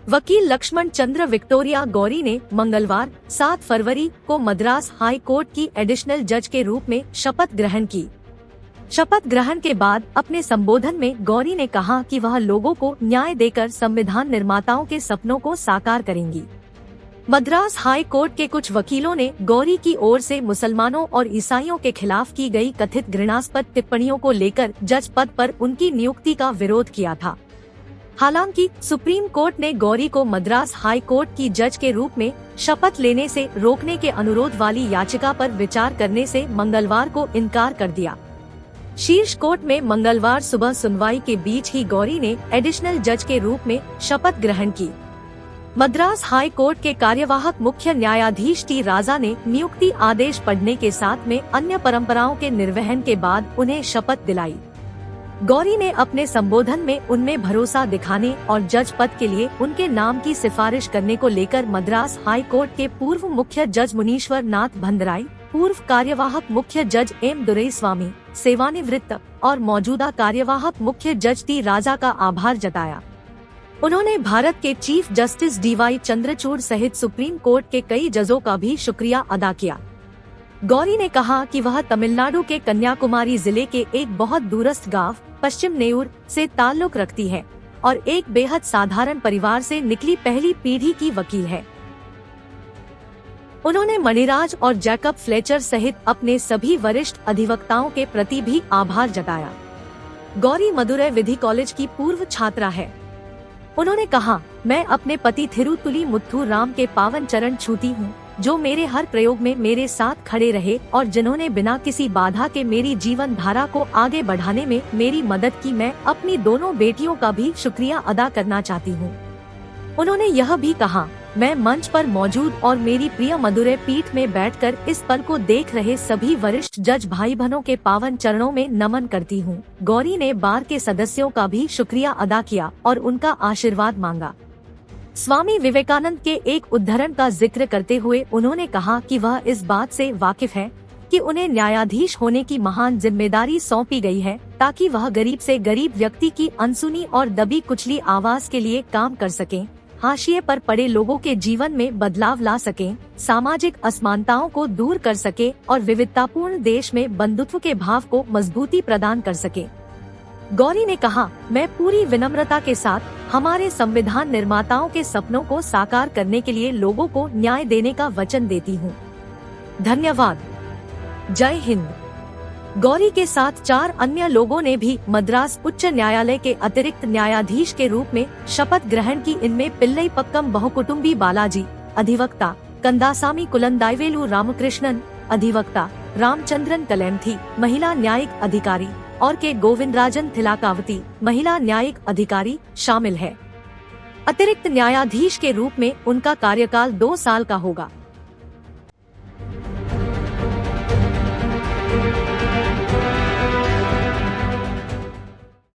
वकील लक्ष्मण चंद्र विक्टोरिया गौरी ने मंगलवार 7 फरवरी को मद्रास हाई कोर्ट की एडिशनल जज के रूप में शपथ ग्रहण की। शपथ ग्रहण के बाद अपने संबोधन में गौरी ने कहा कि वह लोगों को न्याय देकर संविधान निर्माताओं के सपनों को साकार करेंगी। मद्रास हाई कोर्ट के कुछ वकीलों ने गौरी की ओर से मुसलमानों और ईसाइयों के खिलाफ की गई कथित घृणास्पद टिप्पणियों को लेकर जज पद पर उनकी नियुक्ति का विरोध किया था। हालांकि सुप्रीम कोर्ट ने गौरी को मद्रास हाई कोर्ट की जज के रूप में शपथ लेने से रोकने के अनुरोध वाली याचिका पर विचार करने से मंगलवार को इनकार कर दिया। शीर्ष कोर्ट में मंगलवार सुबह सुनवाई के बीच ही गौरी ने एडिशनल जज के रूप में शपथ ग्रहण की। मद्रास हाई कोर्ट के कार्यवाहक मुख्य न्यायाधीश टी राजा ने नियुक्ति आदेश पढ़ने के साथ में अन्य परंपराओं के निर्वहन के बाद उन्हें शपथ दिलाई। गौरी ने अपने संबोधन में उनमें भरोसा दिखाने और जज पद के लिए उनके नाम की सिफारिश करने को लेकर मद्रास हाई कोर्ट के पूर्व मुख्य जज मुनीश्वर नाथ भंदराई, पूर्व कार्यवाहक मुख्य जज एम दुरईस्वामी, सेवानिवृत्त और मौजूदा कार्यवाहक मुख्य जज टी राजा का आभार जताया। उन्होंने भारत के चीफ जस्टिस डीवाई चंद्रचूड़ सहित सुप्रीम कोर्ट के कई जजों का भी शुक्रिया अदा किया। गौरी ने कहा कि वह तमिलनाडु के कन्याकुमारी जिले के एक बहुत दूरस्थ गांव पश्चिम नेऊर से ताल्लुक रखती है और एक बेहद साधारण परिवार से निकली पहली पीढ़ी की वकील है। उन्होंने मणिराज और जैकब फ्लेचर सहित अपने सभी वरिष्ठ अधिवक्ताओं के प्रति भी आभार जताया। गौरी मदुरै विधि कॉलेज की पूर्व छात्रा है। उन्होंने कहा, मैं अपने पति थिरुतुली मुथु राम के पावन चरण छूती हूँ, जो मेरे हर प्रयोग में मेरे साथ खड़े रहे और जिन्होंने बिना किसी बाधा के मेरी जीवन धारा को आगे बढ़ाने में मेरी मदद की। मैं अपनी दोनों बेटियों का भी शुक्रिया अदा करना चाहती हूँ। उन्होंने यह भी कहा, मैं मंच पर मौजूद और मेरी प्रिय मदुरै पीठ में बैठकर इस पल को देख रहे सभी वरिष्ठ जज भाई बहनों के पावन चरणों में नमन करती हूँ। गौरी ने बार के सदस्यों का भी शुक्रिया अदा किया और उनका आशीर्वाद मांगा। स्वामी विवेकानंद के एक उद्धरण का जिक्र करते हुए उन्होंने कहा कि वह इस बात से वाकिफ है कि उन्हें न्यायाधीश होने की महान जिम्मेदारी सौंपी गई है, ताकि वह गरीब से गरीब व्यक्ति की अनसुनी और दबी कुचली आवाज के लिए काम कर सकें, हाशिए पर पड़े लोगों के जीवन में बदलाव ला सकें, सामाजिक असमानताओं को दूर कर सके और विविधतापूर्ण देश में बंधुत्व के भाव को मजबूती प्रदान कर सके। गौरी ने कहा, मैं पूरी विनम्रता के साथ हमारे संविधान निर्माताओं के सपनों को साकार करने के लिए लोगों को न्याय देने का वचन देती हूँ। धन्यवाद। जय हिंद। गौरी के साथ 4 अन्य लोगों ने भी मद्रास उच्च न्यायालय के अतिरिक्त न्यायाधीश के रूप में शपथ ग्रहण की। इनमें पिल्लई पक्कम बहुकुटुंबी बालाजी, अधिवक्ता कंदासामी कुलंदाइवेलु रामकृष्णन, अधिवक्ता रामचंद्रन कलेमथी, महिला न्यायिक अधिकारी और के गोविंदराजन थिलाकावती, महिला न्यायिक अधिकारी शामिल है। अतिरिक्त न्यायाधीश के रूप में उनका कार्यकाल 2 साल का होगा।